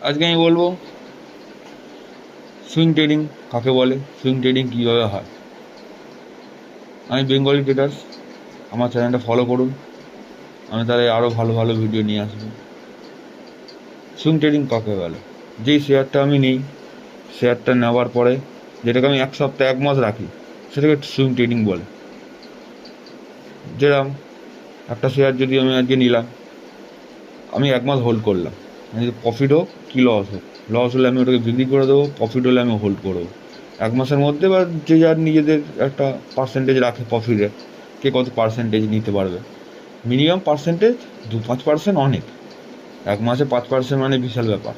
আজকে আমি বলবো সুইং ট্রেডিং কাকে বলে, সুইং ট্রেডিং কীভাবে হয়। আমি বেঙ্গলি ট্রেডার্স, আমার চ্যানেলটা ফলো করুন, আমি তাহলে আরও ভালো ভালো ভিডিও নিয়ে আসবো। সুইং ট্রেডিং কাকে বলে, যেই শেয়ারটা আমি নিই, শেয়ারটা নেওয়ার পরে যেটাকে আমি এক সপ্তাহ এক মাস রাখি, সেটাকে সুইং ট্রেডিং বলে। যেরকম একটা শেয়ার যদি আমি আজকে নিলাম, আমি এক মাস হোল্ড করলাম, যদি প্রফিট হোক কি লস হোক, লস হলে আমি ওটাকে বিক্রি করে দেবো, প্রফিট হলে আমি হোল্ড করবো এক মাসের মধ্যে। বা যে যার নিজেদের একটা পার্সেন্টেজ রাখে প্রফিটে, কে কত পার্সেন্টেজ নিতে পারবে। মিনিমাম পার্সেন্টেজ 2-5% অনেক, এক মাসে 5% মানে বিশাল ব্যাপার।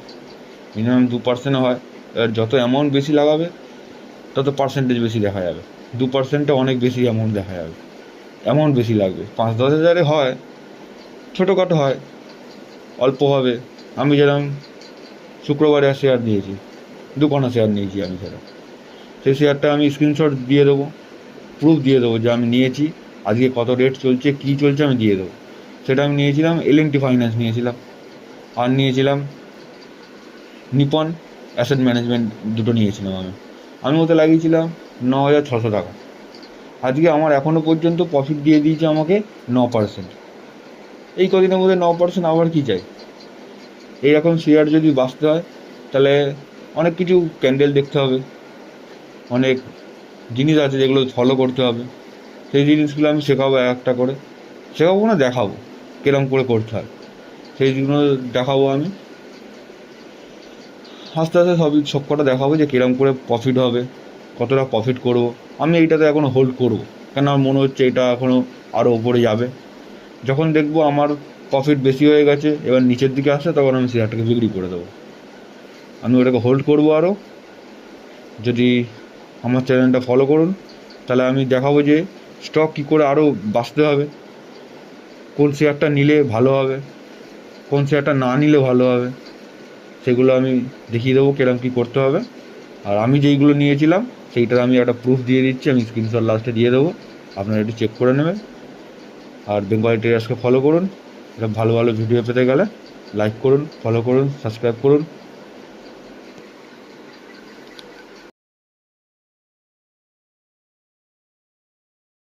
মিনিমাম 2% হয়, এবার যত অ্যামাউন্ট বেশি লাগাবে তত পার্সেন্টেজ বেশি দেখা যাবে। 2%-এ অনেক বেশি অ্যামাউন্ট দেখা যাবে, অ্যামাউন্ট বেশি লাগবে। 5-10 হাজারে হয়, ছোটোখাটো হয়, অল্প হবে। আমি যেরকম শুক্রবারে শেয়ার দিয়েছি, 2 শেয়ার নিয়েছি আমি, সেই শেয়ারটা আমি স্ক্রিনশট দিয়ে দেবো, প্রুফ দিয়ে দেবো যে আমি নিয়েছি, আজকে কত রেট চলছে কী চলছে আমি দিয়ে দেবো। সেটা আমি নিয়েছিলাম L&T ফাইন্যান্স নিয়েছিলাম, আর নিয়েছিলাম নিপন অ্যাসেট ম্যানেজমেন্ট, দুটো নিয়েছিলাম আমি ওতে লাগিয়েছিলাম 9,600 টাকা। আজকে আমার এখনও পর্যন্ত প্রফিট দিয়ে দিয়েছে আমাকে 9%। এই কদিনের মধ্যে 9%, আবার কী চাই। এইরকম শেয়ার যদি বাঁচতে হয় তাহলে অনেক কিছু ক্যান্ডেল দেখতে হবে, অনেক জিনিস আছে যেগুলো ফলো করতে হবে। সেই জিনিসগুলো আমি শেখাবো, একটা করে শেখাবো না, দেখাবো কিরম করে করতে হয়, সেই জিনিসগুলো দেখাবো আমি আস্তে আস্তে। সব কটা দেখাবো যে কিরম করে প্রফিট হবে, কতটা প্রফিট করবো। আমি এইটাতে এখনও হোল্ড করবো, কেন আমার মনে হচ্ছে এটা এখনও আরও ওপরে যাবে। যখন দেখবো আমার প্রফিট বেশি হয়ে গেছে, এবার নিচের দিকে আসে, তখন আমি শেয়ারটাকে বিক্রি করে দেবো। আমি ওটাকে হোল্ড করবো আরও। যদি আমার চ্যানেলটা ফলো করুন, তাহলে আমি দেখাবো যে স্টক কী করে আরও বাঁচতে হবে, কোন শেয়ারটা নিলে ভালো হবে, কোন শেয়ারটা না নিলে ভালো হবে, সেগুলো আমি দেখিয়ে দেবো কিরম কী করতে হবে। আর আমি যেইগুলো নিয়েছিলাম সেইটার আমি একটা প্রুফ দিয়ে দিচ্ছি, আমি স্ক্রিনশট লাস্টে দিয়ে দেবো, আপনারা একটু চেক করে নেবেন। আর বেঙ্গলি ট্রেডার্সকে ফলো করুন, এটা ভালো ভালো ভিডিও পেতে গেলে লাইক করুন, ফলো করুন, সাবস্ক্রাইব করুন।